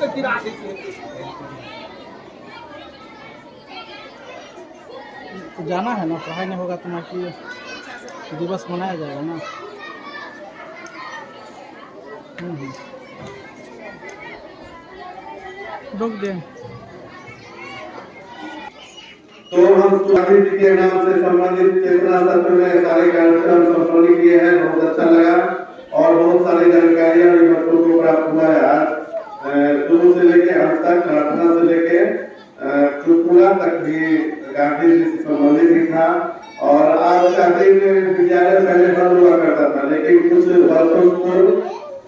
तो जाना है ना, पढ़ाई नहीं होगा तो कि दिवस मनाया जाएगा ना। रोक दें। तो हम स्वामी जी के नाम से संबंधित चेतना सत्र में सारे कार्यक्रम संपन्न किए हैं। बहुत अच्छा लगा और बहुत सारी जानकारियां भी बच्चों को प्राप्त हुआ है। आज शुरू से लेके अंत तक, प्रार्थना से लेके चुटकुला तक भी गांधी जी से संबंधित ही था। और आज का दिन विद्यालय पहले बंद हुआ करता था, लेकिन कुछ वर्षों पूर्व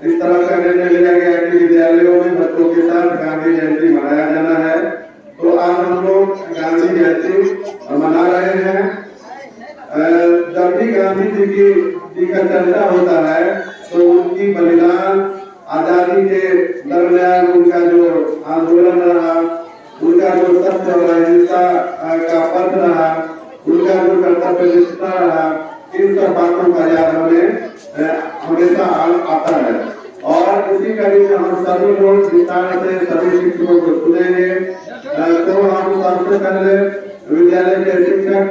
इस तरह का निर्णय लिया गया कि विद्यालयों में बच्चों के साथ गांधी जयंती मनाया जाना है। तो आज हम लोग गांधी जयंती मना रहे हैं। जब भी गांधी जी का चर्चा होता है तो उनकी बलिदान, आजादी के दरमियान उनका जो आंदोलन रहा, उनका जो सत्य और अहिंसा का पथ रहा, उनका जो कर्तव्य निष्ठा रहा, इन सब बातों का याद हमें हमेशा आता है। और इसी कड़ी में हम सभी लोग विस्तार से सभी शिक्षकों को सुनेंगे। तो हम सबसे पहले विद्यालय के शिक्षक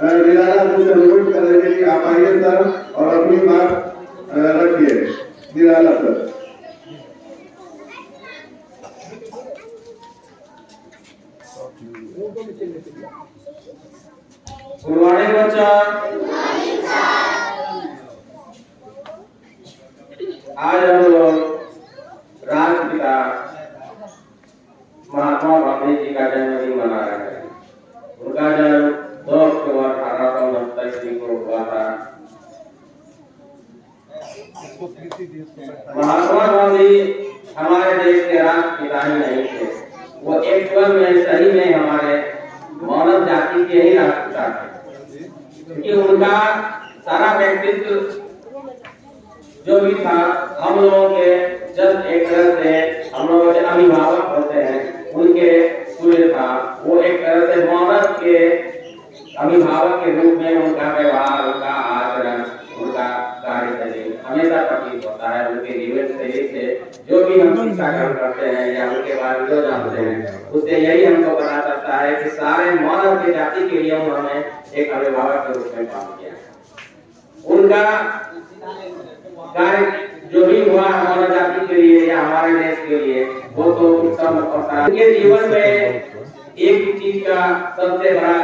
निराला जी से अनुरोध करेंगे कि आप आइए सर और अपनी बात रखिए। निराला सर। गुड मॉर्निंग बच्चा। आज हम लोग राष्ट्रपिता महात्मा गांधी जी का जन्मदिन मना रहे हैं। उनका जन्म 2 अक्टूबर 1869 को हुआ था। महात्मा गांधी हमारे देश के राष्ट्रपिता ही नहीं थे, वो एक्चुअल में सही में हमारे मानव जाति के ही राष्ट्रपिता थे, क्योंकि उनका सारा व्यक्तित्व जो भी था हम लोगों के जस्ट एक तरह से हम लोग जो अभिभावक होते हैं उनके सूर्य था। वो एक तरह से मानव के अभिभावक के रूप में उनका व्यवहार, उनका आचरण, उनका कार्यशैली हमेशा प्रतीत होता है। उनके जीवन शैली से जो भी हम शिक्षा ग्रहण करते हैं या उनके बारे में जो जानते हैं उससे यही हमको पता चलता है कि सारे मानव की जाति के लिए उन्होंने एक अभिभावक के रूप में काम किया। उनका कार्य जो भी हुआ हमारे जाति के लिए या हमारे देश के लिए वो तो उत्तम और उनके जीवन में एक चीज का सबसे बड़ा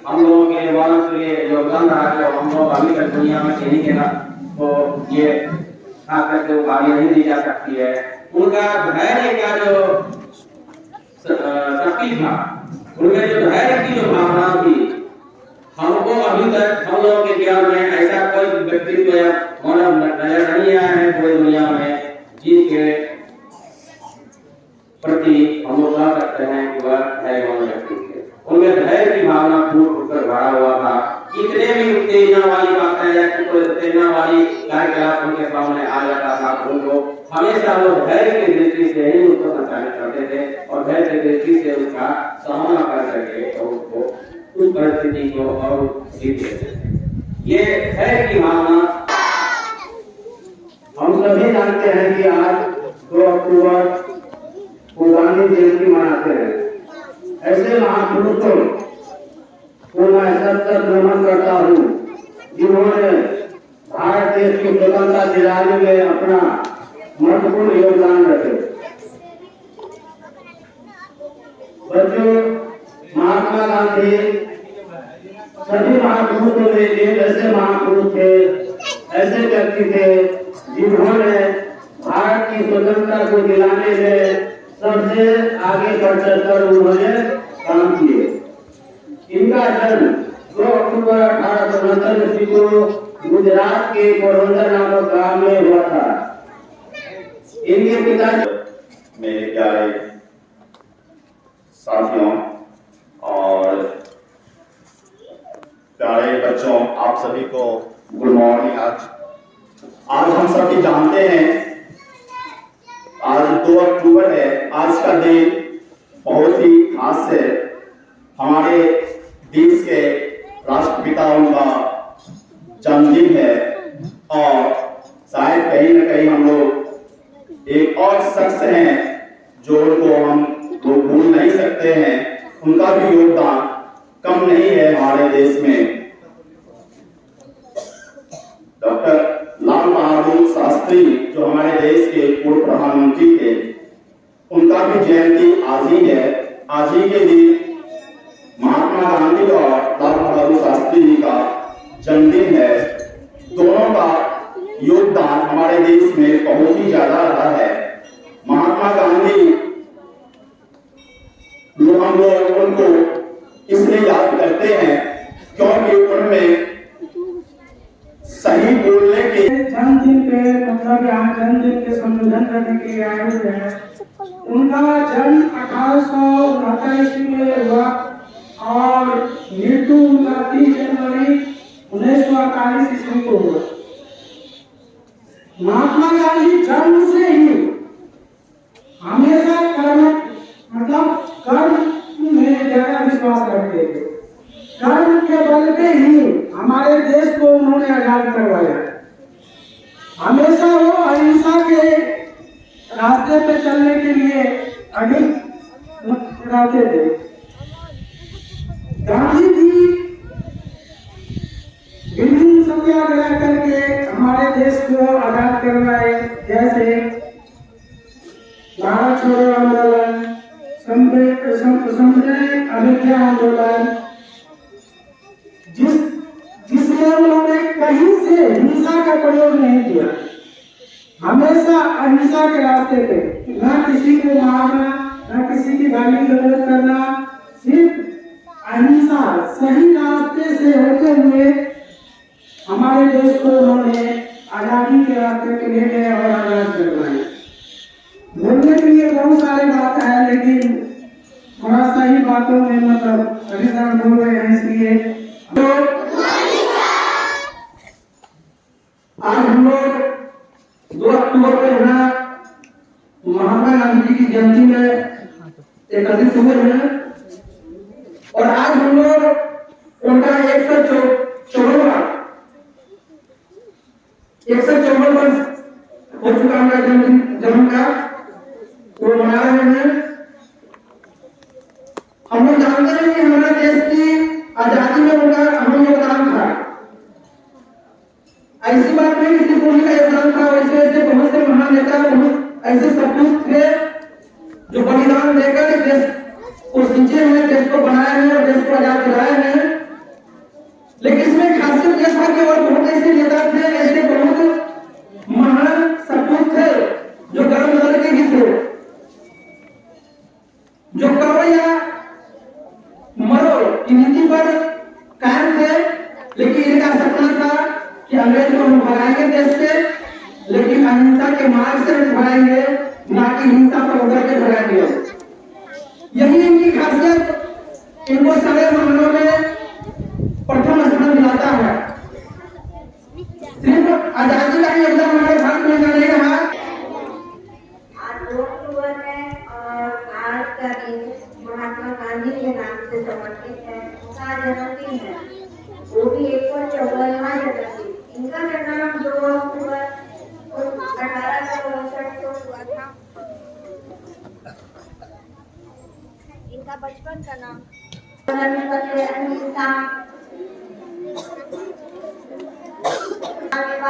हम लोगों के मानव के लिए योगदान रहा, जो हम लोग अभी तक दुनिया में कहीं के ना तो ये खास करके उपाधि नहीं दी जा सकती है। उनका धैर्य का जो शक्ति था, उनमें जो धैर्य की जो भावना थी, हमको अभी तक हम लोगों के ज्ञान में ऐसा कोई व्यक्तित्व या मानव नजर नहीं आया है पूरी दुनिया में जिसके प्रति हम लोग कह सकते हैं कि वह धैर्यवान व्यक्ति थे। उनमें धैर्य की भावना फूट कर भरा हुआ था। कितने भी उत्तेजना वाली बातें या उत्तेजना वाली कार्यकलाप उनके सामने आ जाता था, उनको हमेशा वो धैर्य की दृष्टि से ही उसको संचालित करते थे और धैर्य की दृष्टि से उसका सामना कर करके और उसको उस परिस्थिति को और जीत लेते थे। ये धैर्य की भावना हम सभी जानते हैं कि आज 2 अक्टूबर को गांधी जयंती मनाते हैं। ऐसे महापुरुषों को मैं सत्तर नमन करता हूँ जिन्होंने भारत देश की स्वतंत्रता दिलाने में अपना महत्वपूर्ण योगदान रखे। बच्चों, महात्मा गांधी सभी महापुरुषों में एक ऐसे महापुरुष थे, ऐसे व्यक्ति थे जिन्होंने भारत की स्वतंत्रता को दिलाने में सबसे आगे बढ़ चढ़कर उन्होंने काम किए। इनका जन्म 2 अक्टूबर 1869 को गुजरात के पोरबंदर नामक गांव में हुआ था। इनके पिता मेरे प्यारे साथियों और प्यारे बच्चों, आप सभी को गुड मॉर्निंग। आज हम सभी जानते हैं आज 2 अक्टूबर है। आज का दिन बहुत ही खास है। हमारे देश के राष्ट्रपिता उनका जन्मदिन है और शायद कहीं न कहीं हम लोग एक और शख्स हैं जो उनको हम लोग भूल नहीं सकते हैं, उनका भी योगदान कम नहीं है हमारे देश में। डॉक्टर लाल बहादुर शास्त्री जो हमारे देश के पूर्व प्रधानमंत्री थे, उनका भी जयंती आज ही है। आज ही के दिन महात्मा गांधी और लाल बहादुर शास्त्री जी का जन्मदिन है। दोनों का योगदान हमारे देश में बहुत ही ज्यादा रहा है। महात्मा गांधी हम लोग उनको इसलिए याद करते हैं क्योंकि उनमें सही बोलने के जन्मदिन पे मतलब यहाँ जन्मदिन के संबोधन करने के लिए आए हुए हैं। उनका जन्म 1869 ईस्वी में हुआ और मृत्यु उनका 30 जनवरी 1948 ईस्वी को हुआ। महात्मा गांधी जन्म से ही हमेशा कर्म में ज्यादा विश्वास रखते थे। कर्म के बल पे ही हमारे देश को उन्होंने आजाद करवाया। हमेशा वो अहिंसा के रास्ते पे चलने के लिए अधिक उठाते थे। गांधी जी विभिन्न सत्याग्रह करके हमारे देश को आजाद करवाए, जैसे भारत छोड़ो आंदोलन, संप्रदाय अभिज्ञा आंदोलन, जिसमें उन्होंने कहीं से हिंसा का प्रयोग नहीं किया। हमेशा अहिंसा के रास्ते पे, न किसी को मारना, न किसी की गाली गलौज करना, सिर्फ अहिंसा सही रास्ते से होते हुए हमारे देश को उन्होंने आजादी के रास्ते पे ले गए और आजाद करवाए। बोलने के लिए बहुत सारी बात है, लेकिन थोड़ा सा ही बातों में मतलब अभी सर बोल रहे हैं, इसलिए तो आज हम लोग 2 अक्टूबर को यहाँ महात्मा गांधी जी की जयंती में एकत्रित हुए हैं और आज हम लोग उनका 154 वर्ष हो चुका उनका जन्म का वो मना रहे हैं। हम लोग जानते हैं कि हमारे देश की आजादी में उनका अहम योगदान था। ऐसी बात नहीं कि सिर्फ उनका योगदान था, वैसे ऐसे बहुत से महान नेता, बहुत ऐसे सपूत थे जो बलिदान देकर देश को सींचे हैं, देश को बनाए हैं और देश को आजाद कराए हैं। लेकिन इसमें खासियत यह था कि और बहुत ऐसे नेता थे, ऐसे बहुत महान सपूत थे जो गर्म दल के ही थे, जो करो या मरो की नीति पर कायम थे। लेकिन इनका सपना था कि अंग्रेज को हम भगाएंगे देश से, लेकिन अहिंसा के मार्ग से भगाएंगे, ना कि हिंसा पर उतर के भगाएंगे। यही इनकी खासियत इनको सारे मामलों में प्रथम स्थान दिलाता है। सिर्फ आजादी का योगदान हमारे भारत में नहीं रहा। आज 2 अक्टूबर है और आज का दिन महात्मा गांधी के नाम से समर्पित है। उनका जन्मदिन है, वो भी 154वां जन्मदिन। इनका जन्म 2 अक्टूबर 1862 को हुआ था। इनका बचपन का नाम अहिंसा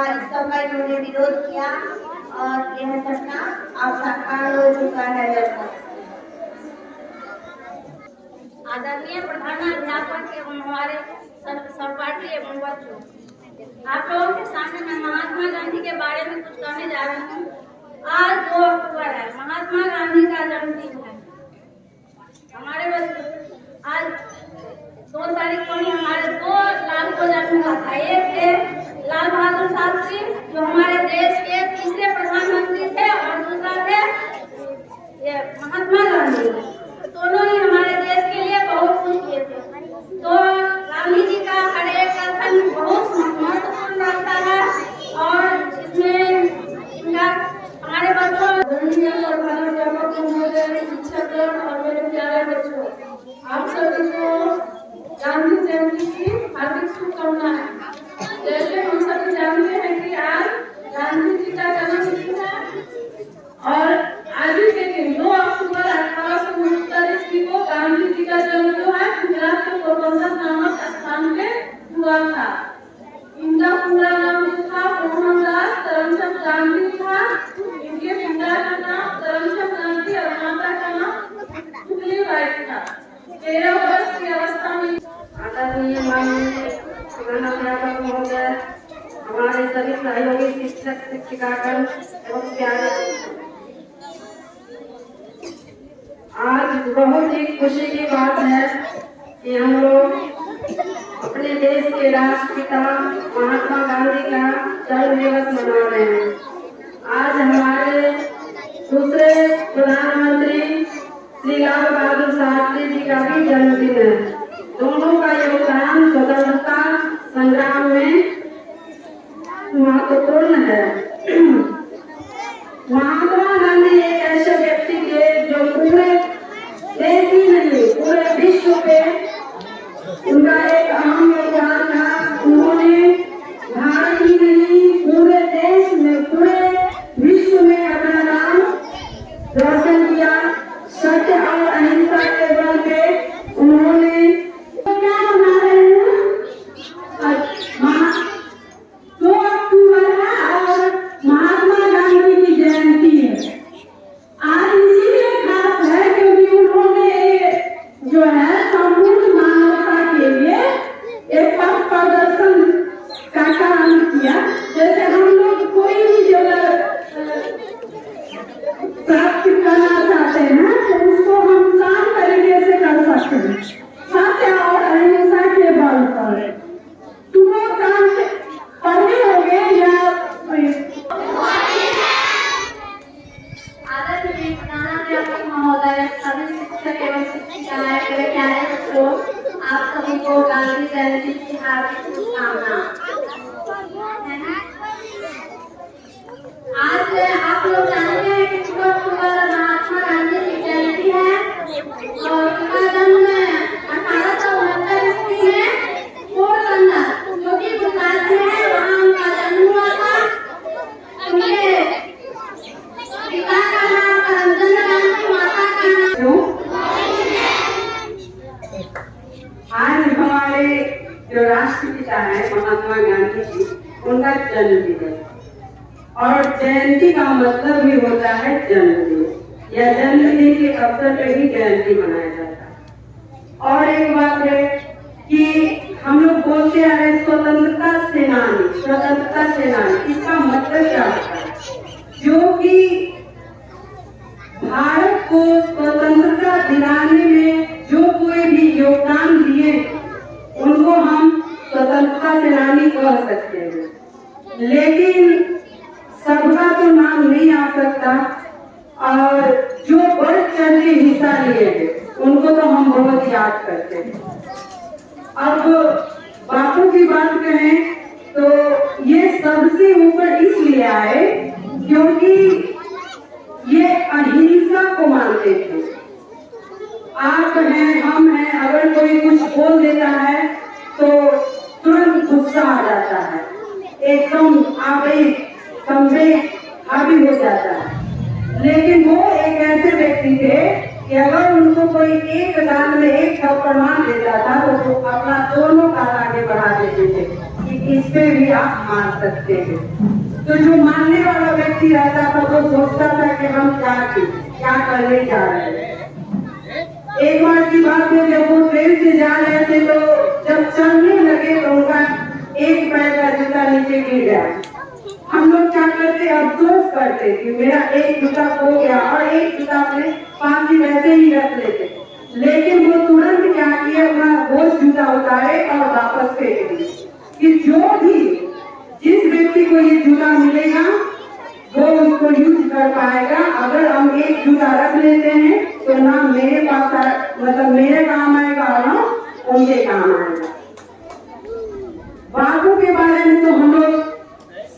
इस सबका इन्होंने विरोध किया और यह सपना अब साकार हो चुका है। आदरणीय प्रधानाध्यापक एवं हमारे सहपाठी एवं बच्चों, आप लोगों के सामने मैं महात्मा गांधी के बारे में कुछ कहने जा रही हूँ। आज 2 अक्टूबर है, महात्मा गांधी का जन्मदिन है। हमारे बच्चों, आज 2 तारीख को ही हमारे 2 लाल को जन्म हुआ था। एक थे लाल बहादुर शास्त्री जो हमारे देश के 3रे प्रधानमंत्री थे और दूसरा थे ये महात्मा गांधी। दोनों ही हमारे देश के लिए बहुत कुछ किए थे। तो गांधी जी का हर एक कथन बहुत महत्वपूर्ण रखता है और इसमें इनका हमारे बच्चों शिक्षक और मेरे प्यारे बच्चों, आप सभी को गांधी जयंती की हार्दिक शुभकामनाएं। जैसे हम सभी जानते हैं कि आज गांधी जी का जन्मदिन है और आज ही के दिन 2 अक्टूबर शिक्षक शिक्षिकागण एवं प्यारे, आज बहुत ही खुशी की बात है कि हम लोग अपने देश के राष्ट्रपिता महात्मा गांधी का जन्म दिवस मना रहे हैं। आज हमारे दूसरे प्रधानमंत्री श्री लाल बहादुर शास्त्री जी का भी जन्मदिन है। दोनों का योगदान स्वतंत्रता संग्राम में महत्वपूर्ण है। महात्मा गांधी एक ऐसे व्यक्ति थे जो पूरे देश ही नहीं पूरे विश्व पे उनका एक अहम योगदान था। उन्होंने भारत ही नहीं पूरे देश में पूरे विश्व में अपना नाम रोशन किया। सत्य और अहिंसा के बल पे उन्होंने क्या बना रहे हैं 2 अक्टूबर है और महात्मा गांधी की जयंती है। आज इसीलिए खास है क्योंकि उन्होंने जो है संपूर्ण मानवता के लिए एक पथ प्रदर्शन का काम किया। जैसे हम लोग कोई भी जगह प्राप्त करना चाहते हैं तो उसको हम शांत तरीके से कर सकते हैं, सत्य और अहिंसा के बल पर। तुम लोग काम पढ़े होंगे या आदरणीय प्रधानाध्यापक महोदय, सभी शिक्षक एवं शिक्षिकाएं, मेरे प्यारे बच्चों, आप सभी को गांधी जयंती की हार्दिक शुभकामनाएं। आज आप लोग जानते हैं कि 2 अक्टूबर महात्मा गांधी की जयंती है और उनका जन्म 1869 ईस्वी में पोरबंदर जो कि गुजरात में है वहाँ उनका जन्म हुआ था। उनके पिता का नाम करमचंद गांधी, माता का नाम। आज हमारे जो राष्ट्रपिता है महात्मा गांधी जी, उनका जन्मदिन है और जयंती का मतलब भी होता है जन्मदिन या जन्मदिन के अवसर पर ही जयंती मनाया जाता है। और एक बात है कि हम लोग बोलते आ रहे स्वतंत्रता सेनानी, स्वतंत्रता सेनानी, इसका मतलब क्या होता है? जो कि भारत को स्वतंत्रता दिलाने में जो कोई भी योगदान दिए उनको हम स्वतंत्रता सेनानी कह सकते हैं। लेकिन सबका तो नाम नहीं आ सकता और जो बढ़ चढ़ के हिस्सा लिए हैं उनको तो हम बहुत याद करते हैं। अब बापू की बात करें तो ये सबसे ऊपर इसलिए आए क्योंकि ये अहिंसा को मानते थे। आप हैं, हम हैं, अगर कोई कुछ बोल देता है तो तुरंत गुस्सा आ जाता है, एकदम आवेग संवेग हावी हो जाता है। लेकिन वो एक ऐसे व्यक्ति थे कि अगर उनको कोई एक दान में एक थप्पड़ मार देता था तो वो अपना दोनों कान आगे बढ़ा देते थे कि इस पे भी आप मार सकते हैं। तो जो मानने वाला व्यक्ति रहता था वो सोचता था कि हम क्या करने जा रहे हैं। एक बार की बात है जब वो ट्रेन से जा रहे थे तो जब चलने लगे तो उनका एक पैर का जूता नीचे गिर गया। हम लोग क्या करते, अफसोस करते कि मेरा एक जूता खो गया और एक जूता अपने पास ही वैसे ही रख लेते। लेकिन वो तुरंत क्या किया, वो जूता उतारे और वापस फेंक दिए कि जो भी जिस व्यक्ति को ये जूता मिलेगा वो उसको यूज कर पाएगा। अगर हम एक जूता रख लेते हैं तो ना मेरे पास मतलब मेरे काम आएगा और ना उनके काम आएगा। बापू के बारे में तो हम लोग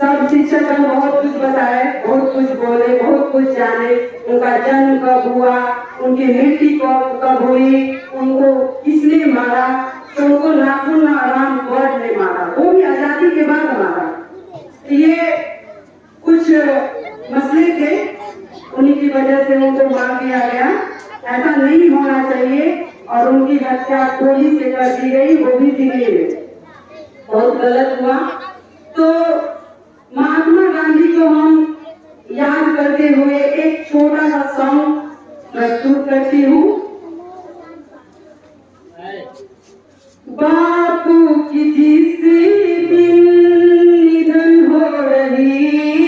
सब शिक्षक ने बहुत कुछ बताए, बहुत कुछ बोले, बहुत कुछ जाने। उनका जन्म कब हुआ, उनकी मृत्यु कब हुई, उनको किसने मारा, तो उनको नाखून राम गौर ने मारा, वो भी आजादी के बाद मारा। ये कुछ मसले थे, उन्हीं की वजह से उनको मार दिया गया। ऐसा नहीं होना चाहिए और उनकी हत्या गोली से कर दी गई, वो भी दिल्ली में, बहुत गलत हुआ। तो महात्मा गांधी को हम याद करते हुए एक छोटा सा सॉन्ग प्रस्तुत करती हूँ। बापू की जिस दिन निधन हो रही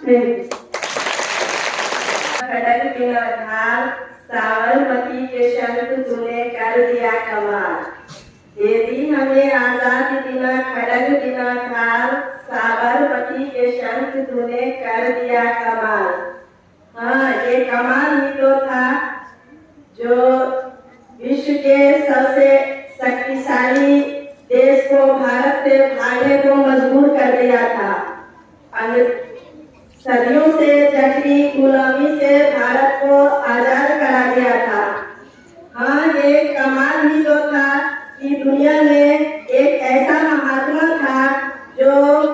खड़ग बिना ढाल साबरमती के शंख तूने कर दिया कमाल। देती हमें आजादी बिना खड़ग बिना ढाल साबरमती के शंख तूने कर दिया कमाल। हाँ, ये कमाल ही तो था जो विश्व के सबसे शक्तिशाली देश को भारत से भागने को मजबूर कर दिया था। सदियों से जबरी गुलामी से भारत को आजाद करा दिया था। हाँ, ये कमाल ही तो था कि दुनिया में एक ऐसा महात्मा था जो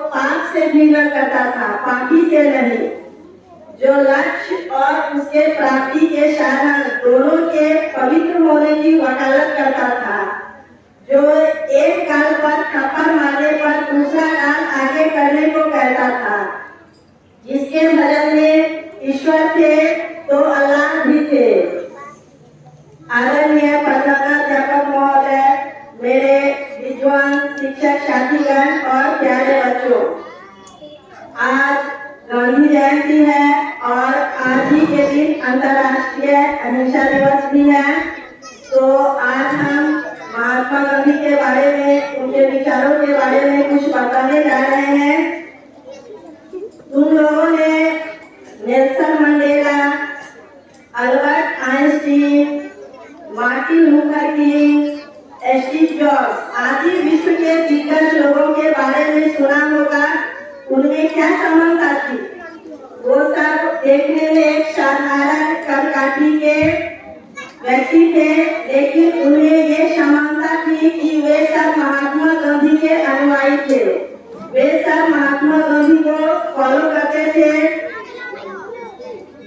पाप से भी न करता था, पापी से नहीं, जो लक्ष्य और उसके प्राप्ति के साधन दोनों के पवित्र होने की वकालत करता था, जो एक गाल पर थप्पड़ मारने पर दूसरा गाल आगे करने को कहता था, जिसके भजन में ईश्वर थे तो अल्लाह भी थे। आदरणीय प्रधानाध्यापक महोदय, मेरे विद्वान शिक्षक साथीगण और प्यारे बच्चों, आज गांधी जयंती है और आज ही के दिन अंतर्राष्ट्रीय अहिंसा दिवस भी है। तो आज हम महात्मा गांधी के बारे में, उनके विचारों के बारे में कुछ बताने जा रहे हैं। तुम लोगों ने Nelson Mandela, Albert Einstein, Martin Luther king, Steve jobs आदि विश्व के दिग्गज लोगों के बारे में सुना होगा। उनमें क्या समानता थी? वो सब देखने में एक साधारण करकाठी के व्यक्ति थे, लेकिन उनमें ये समानता थी कि वे सब महात्मा गांधी के अनुयायी थे। वे सब महात्मा गांधी को फॉलो करते थे।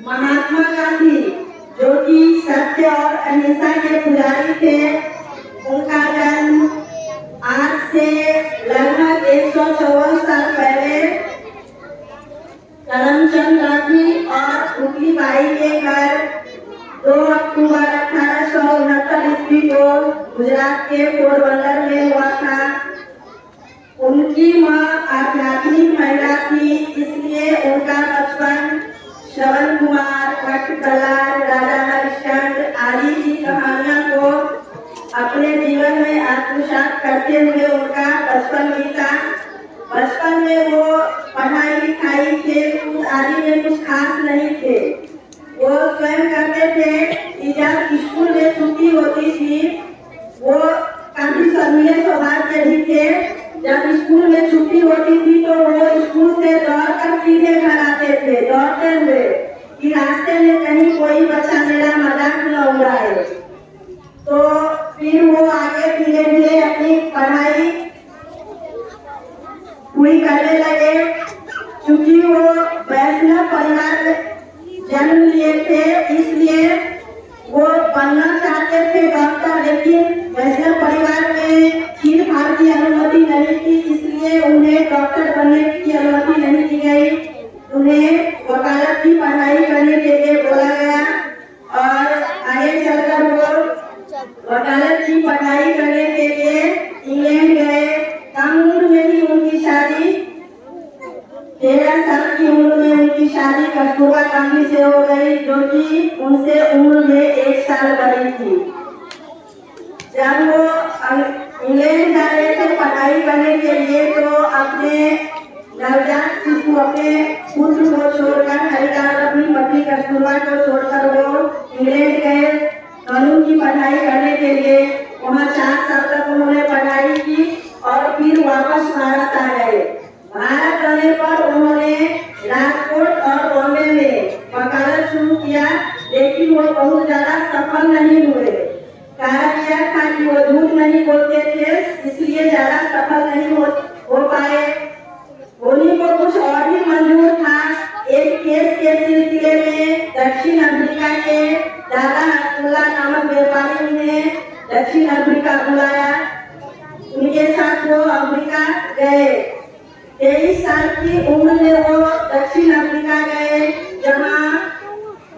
महात्मा गांधी जो कि सत्य और अहिंसा के पुजारी थे, उनका जन्म आज से लगभग 154 साल पहले करमचंद गांधी और पुतली बाई के घर 2 अक्टूबर 1869 ईस्वी को गुजरात के पोरबंदर में हुआ था। उनकी मां आध्यात्मिक महिला थी, इसलिए उनका बचपन श्रवण कुमार, भट्ट प्रहलाद, राजा हरिश्चंद्र आदि की कहानियों को अपने जीवन में आत्मसात करते हुए उनका बचपन बीता। बचपन में वो पढ़ाई लिखाई, खेल कूद आदि में कुछ खास नहीं थे। वो स्वयं कहते थे कि जब स्कूल में छुट्टी होती थी, वो काफी शर्मीले स्वभाव के भी थे। जब स्कूल में छुट्टी होती थी तो वो स्कूल से दौड़कर सीधे घर आते थे, दौड़ते हुए, कि रास्ते में कहीं कोई बच्चा मेरा मजाक न उड़ाए। तो फिर वो आगे धीरे धीरे अपनी पढ़ाई पूरी करने लगे। चूंकि वो वैष्णव परिवार में जन्म लिए थे, इसलिए वो बनना चाहते थे डॉक्टर, लेकिन वैष्णव परिवार में चीर फाड़ की अनुमति नहीं थी, इसलिए उन्हें डॉक्टर बनने की अनुमति नहीं दी गई। उन्हें वकालत की पढ़ाई करने के लिए बोला गया और आगे चलकर वो वकालत की पढ़ाई करने के लिए इंग्लैंड गए। कम उम्र में ही उनकी शादी, 13 साल की उम्र में उनकी शादी कस्तूरबा गांधी से हो गई, जो कि उनसे उम्र में 1 साल बड़ी थी। जब वो इंग्लैंड जा रहे थे पढ़ाई करने के लिए, तो अपने नवजात शिशु, अपने पुत्र को छोड़कर, हरिलाल अपनी पत्नी कस्तूरबा को छोड़कर वो इंग्लैंड गए कानून की पढ़ाई करने के लिए। वहाँ 4 साल तक उन्होंने पढ़ाई की और फिर वापस भारत आ गए। भारत आने पर उन्होंने राजकोट और बॉम्बे में वकालत शुरू किया, लेकिन वो बहुत ज्यादा सफल नहीं हुए। कारण यह था कि वो झूठ नहीं बोलते थे, इसलिए ज्यादा सफल नहीं हो पाए। उन्हीं को कुछ और भी मंजूर था। एक केस के सिलसिले में दक्षिण अफ्रीका के दादा अब्दुल्ला नामक व्यापारी ने दक्षिण अफ्रीका बुलाया। उनके साथ वो अफ्रीका गए। 23 साल की उम्र में वो दक्षिण अफ्रीका गए, जहाँ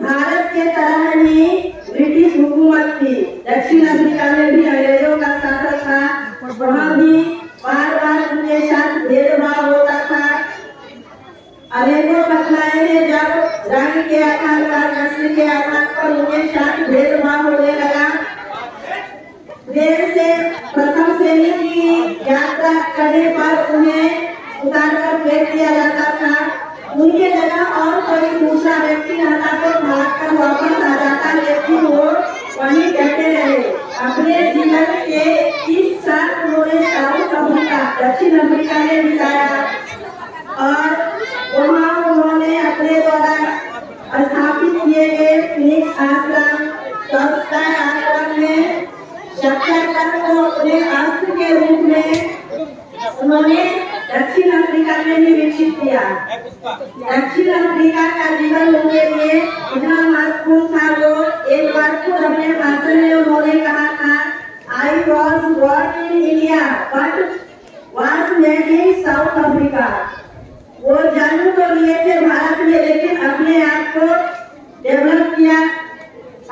भारत के तरह ही ब्रिटिश हुकूमत थी। दक्षिण अफ्रीका में भी अंग्रेजों का शासन था। वहाँ भी बार बार उनके साथ भेदभाव अपनाए हैं जब रंग के आधार पर, नस्ल के आधार पर उनके साथ भेदभाव होने लगा। देश से प्रथम श्रेणी की यात्रा करने पर उन्हें उतारकर फेंक दिया जाता था। उनके जगह और कोई दूसरा व्यक्ति रहता तो भागकर वापस आ जाता, लेकिन वो वहीं डटे रहे। अपने जीवन के 30 साल उन्होंने साउथ अफ्रीका, दक्षिण अफ्रीका में बिताया और वहाँ उन्होंने अपने द्वारा स्थापित किए गए फिनिक्स आश्रम, स्वच्छता आश्रम में सत्याग्रह को अपने अस्त्र के रूप में उन्होंने दक्षिण अफ्रीका में भी विकसित किया। दक्षिण अफ्रीका का जीवन उनके लिए इतना महत्वपूर्ण था, वो एक बार खुद अपने भाषण में उन्होंने कहा था, I was born in India but was made in south Africa. वो जन्म तो लिए थे भारत में, लेकिन अपने आप को डेवलप किया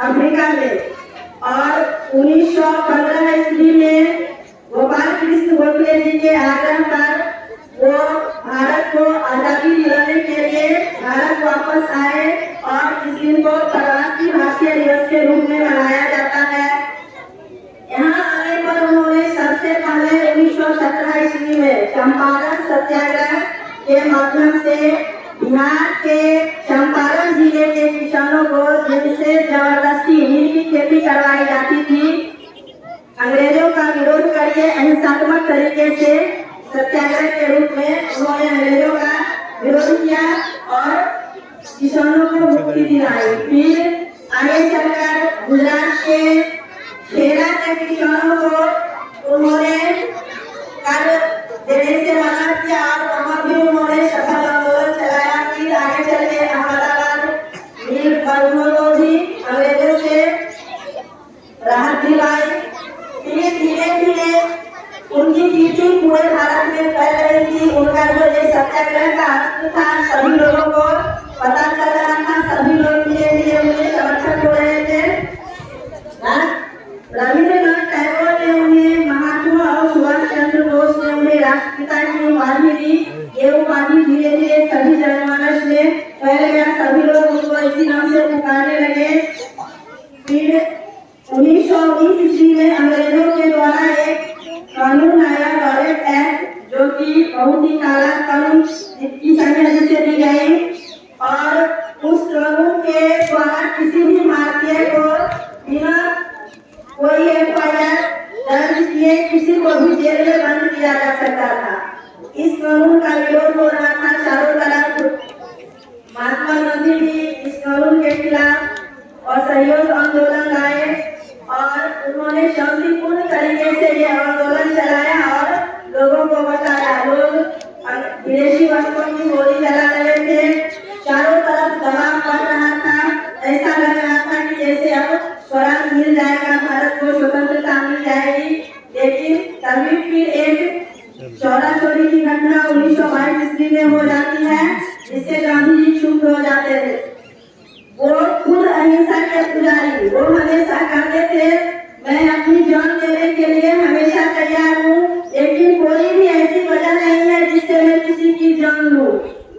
अफ्रीका में। और 1915 ईस्वी में गोपाल कृष्ण गोखले जी के आग्रह पर वो भारत को आजादी दिलाने के लिए भारत वापस आए और इस दिन को प्रवासी भारतीय दिवस के रूप में मनाया जाता है। यहाँ आने पर उन्होंने सबसे पहले 1917 ईस्वी में चंपारण सत्याग्रह के माध्यम से बिहार के चंपारण जिले के किसानों को जिनसे जबरदस्ती नील की खेती करवाई जाती थी, अंग्रेजों का विरोध करके अहिंसात्मक तरीके से सत्याग्रह के रूप में उन्होंने अंग्रेजों का विरोध किया और किसानों को मुक्ति दिलाई। फिर आगे चलकर गुजरात के खेड़ा के किसानों को उन्होंने कर देने से मना किया और वहाँ भी उन्होंने सफल आंदोलन चलाया। फिर आगे चल के अहमदाबाद नील कर्मियों को भी अंग्रेजों से राहत दिलाई। धीरे धीरे उनकी कीर्ति पूरे भारत में फैल रही थी। उनका जो ये सत्याग्रह का अस्त्र था सभी लोगों को पता चल रहा था, सभी लोग धीरे धीरे उन्हें समर्थक हो रहे थे। रविंद्रनाथ टैगोर ने उन्हें महात्मा और सुभाष चंद्र बोस ने उन्हें राष्ट्रपिता की उपाधि दी। ये उपाधि धीरे धीरे सभी जनमानस में फैल गया, सभी लोग उनको इसी नाम से पुकारने लगे। फिर 1919 ईस्वी में अंग्रेजों के द्वारा एक कानून आया, लॉरेट एक्ट, जो कि बहुत ही काला कानून की संज्ञा जिसे दी गई और उस कानून के द्वारा किसी भी भारतीय को बिना कोई एफआईआर दर्ज किए किसी को भी जेल में बंद किया जा सकता था। इस कानून का विरोध हो रहा था चारों तरफ। महात्मा गांधी भी इस कानून के खिलाफ असहयोग आंदोलन लाए और उन्होंने शांतिपूर्ण तरीके से यह आंदोलन चलाया और लोगों को बताया। लोग विदेशी वस्तुओं की गोली चला रहे थे, चारों तरफ दबाव पड़ रहा था, ऐसा लग रहा था कि जैसे अब स्वराज मिल जाएगा, भारत को स्वतंत्रता मिल जाएगी। लेकिन तभी फिर एक चौरा चोरी की घटना 1922 ईस्वी में हो जाती है, जिससे गांधी जी चुप हो जाते थे। वो खुद अहिंसा के पुजारी, वो हमेशा कहते थे मैं अपनी जान देने के लिए हमेशा तैयार हूँ, लेकिन कोई भी ऐसी वजह नहीं है जिससे मैं किसी की जान लूं।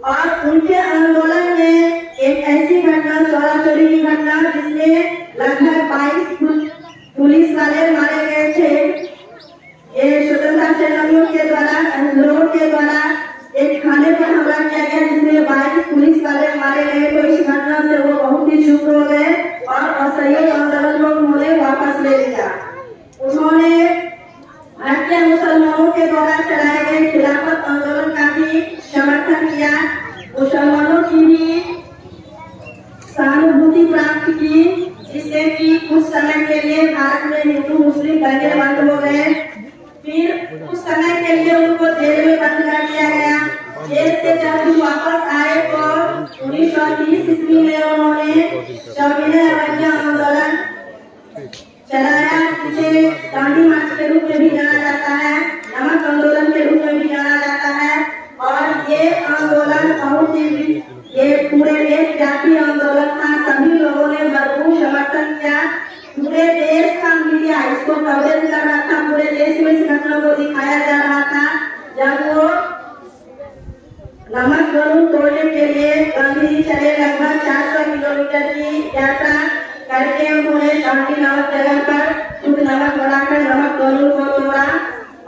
और उनके आंदोलन में एक ऐसी घटना, चौरा चोरी की घटना, जिसमें लगभग 22 पुलिस वाले मारे गए थे। ये स्वतंत्रता सेनानियों के द्वारा, लोगों के द्वारा एक थाने पर हमला किया गया, जिसमें 22 पुलिस वाले मारे गए। तो इस घटना से वो बहुत ही चुप हो गए और असहयोग आंदोलन को उन्होंने वापस ले लिया। उन्होंने भारतीय मुसलमानों के द्वारा चलाए गए खिलाफत आंदोलन का भी समर्थन किया, मुसलमानों की भी सहानुभूति प्राप्त की, जिससे कि कुछ समय के लिए भारत में हिंदू मुस्लिम दंगे बंद हो गए। फिर कुछ समय के लिए उनको जेल में बंद कर दिया गया। जेल से जब वो वापस आए तो 1930 ईस्वी में उन्होंने सविनय अवज्ञा आंदोलन चलाया, जिसे दांडी मार्च के रूप में भी जाना जाता है, नमक आंदोलन के रूप में भी जाना जाता है। और ये आंदोलन बहुत ही, ये पूरे देश व्यापी आंदोलन था, सभी लोगों ने भरपूर समर्थन किया। पूरे देश का मीडिया इसको कवरेज कर रहा था, पूरे देश में इस घटना को दिखाया जा रहा था। जब वो नमक कानून तोड़ने के लिए यात्रा करके उन्होंने शांति नामक जगह पर शुद्ध नमक बनाकर नमक कानून को तोड़ा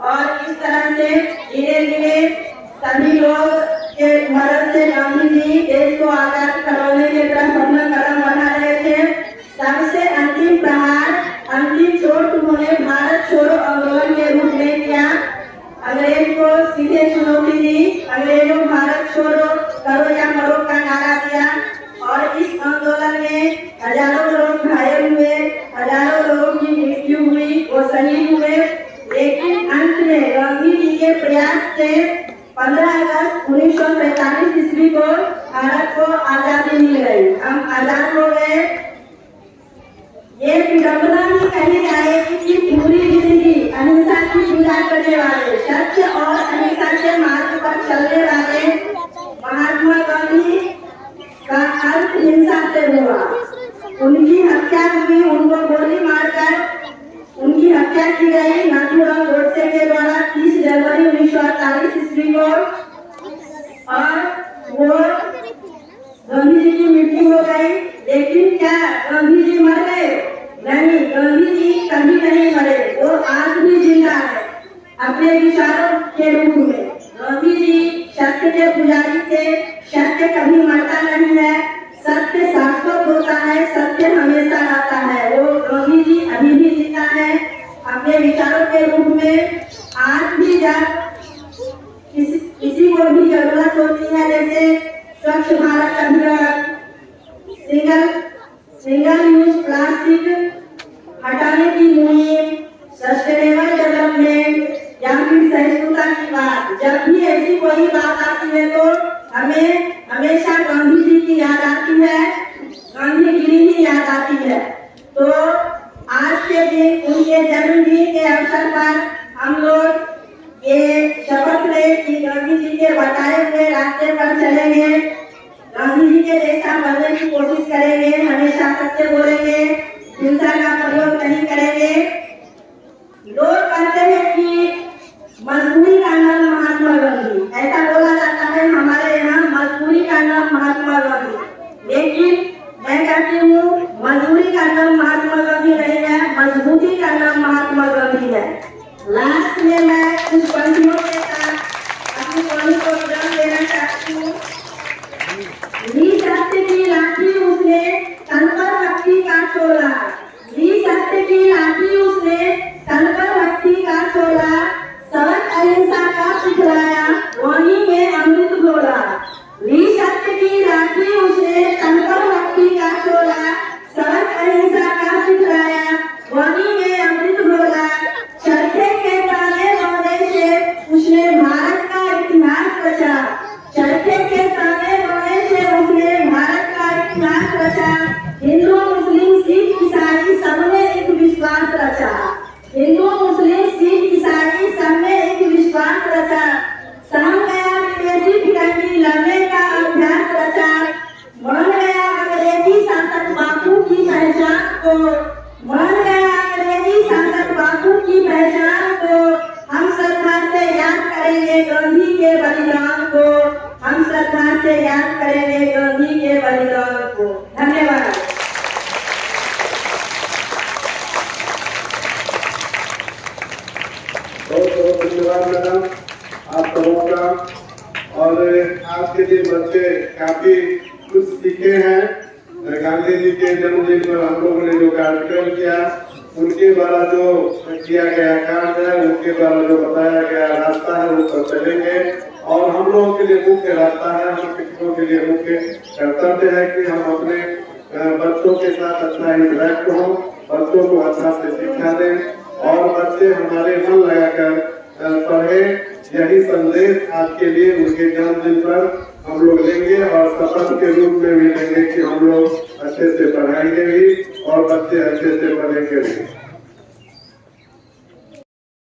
और इस तरह से धीरे धीरे सभी लोग के मदद से गांधी जी देश को आजाद करवाने की तरफ अपना कदम बढ़ा रहे थे। सबसे अंतिम प्रहार, अंतिम चोट उन्होंने भारत छोड़ो आंदोलन के रूप में किया। अंग्रेज को सीधे चुनौती दी, अंग्रेजों भारत छोड़ो करो या मरो का नारा दिया और इस आंदोलन में हजारों लोग घायल हुए, हजारों लोगों की मृत्यु हुई, वो शहीद हुए। लेकिन अंत में गांधी जी के प्रयास से 15 अगस्त 1947 ईस्वी को भारत को आजादी मिल गई, हम आजाद हो गए। ये विडंबना ही कही जाएगी कि पूरी जिंदगी अहिंसा की पूजा करने वाले, सत्य और अहिंसा के मार्ग पर चलने वाले महात्मा गांधी का अंत हिंसा से हुआ। उनकी हत्या हुई, उनको गोली मारकर उनकी हत्या की गई नाथूराम गोडसे के द्वारा 30 जनवरी 1948 ईस्वी को और वो गांधी जी की मृत्यु हो गई। लेकिन क्या गांधी जी मर गए? नहीं, गांधी जी कभी नहीं मरे, वो आज भी जिंदा है अपने विचारों के रूप में। गांधी जी सत्य के पुजारी थे, सत्य कभी मरता नहीं है, सत्य शाश्वत होता है, सत्य हमेशा आता है। वो गांधी जी अभी भी जिंदा है अपने विचारों के रूप में। आज भी जब किसी को भी जरूरत होती है, जैसे स्वच्छ भारत अभियान, सिंगल यूज प्लास्टिक हटाने की मुहिम, सस्टेनेबल डेवलपमेंट या फिर सहिष्णुता की बात, जब भी ऐसी कोई बात आती है तो हमें हमेशा गांधी जी की याद आती है, गांधीगिरी ही याद आती है। तो आज के दिन उनके जन्मदिन के अवसर पर हम लोग ये शपथ लें कि गांधी जी के बताए हुए रास्ते पर चलेंगे, गांधी जी के जैसा बनने की कोशिश करेंगे, हमेशा सत्य बोलेंगे, हिंसा का प्रयोग नहीं करेंगे। लोग कहते हैं कि मजबूरी का नाम महात्मा गांधी, ऐसा बोला जाता है हमारे यहाँ, मजबूरी का नाम महात्मा गांधी। लेकिन मैं कहती हूँ मजबूरी का नाम महात्मा गांधी नहीं है, मजबूती का नाम महात्मा गांधी है। लास्ट में मैं कुछ पंक्तियों के साथ अपनी वाणी को विराम देना चाहती हूँ। सत्य की लाठी उसने तन पर भक्ति का छोड़ा, सत्य की लाठी उसने तन पर भक्ति का छोड़ा, सबक अहिंसा का सिखलाया, वाणी में अमृत घोला। सत्य की लाठी उसने तन पर भक्ति का छोड़ा, सबक अहिंसा का सिखलाया, वाणी में अमृत घोला। चरखे के ताने बांधे से उसने भारत का इतिहास रचा, चरखे के ताने बांधे से उसने भारत का इतिहास रचा। हिंदू मुस्लिम सिख ईसाई सबने एक विश्वास रचा, हिंदू मुस्लिम सिख ईसाई सबने एक विश्वास रचा। सहम गया विदेशी फिरंगी लड़ने का अभ्यास रचा, मान गया अंग्रेजी शासक बापू की पहचान को, मान गया अंग्रेजी शासक बापू की पहचान को। हम श्रद्धा से याद करेंगे गांधी के बलिदान को, हम श्रद्धा से याद करेंगे गांधी के बलिदान को। धन्यवाद। बहुत बहुत धन्यवाद मैडम आप सबों का। और आज के दिन बच्चे काफी कुछ सीखे हैं। गांधी जी के जन्मदिन पर हम लोगों ने जो कार्यक्रम किया, उनके द्वारा जो किया गया काम है, उनके द्वारा जो बताया गया रास्ता है, उस पर चलेंगे। और हम लोगों के लिए मुख्य रास्ता है, हम शिक्षकों के लिए मुख्य कर्तव्य है कि हम अपने बच्चों के साथ अच्छा इंटरेक्ट हो, बच्चों को अच्छा से शिक्षा दें और बच्चे हमारे मन लगाकर पढ़े। यही संदेश आज के लिए उनके जन्मदिन पर हम लोग लेंगे और शपथ के रूप में भी लेंगे कि हम लोग अच्छे से पढ़ाएंगे भी और बच्चे अच्छे से पढ़ेंगे भी।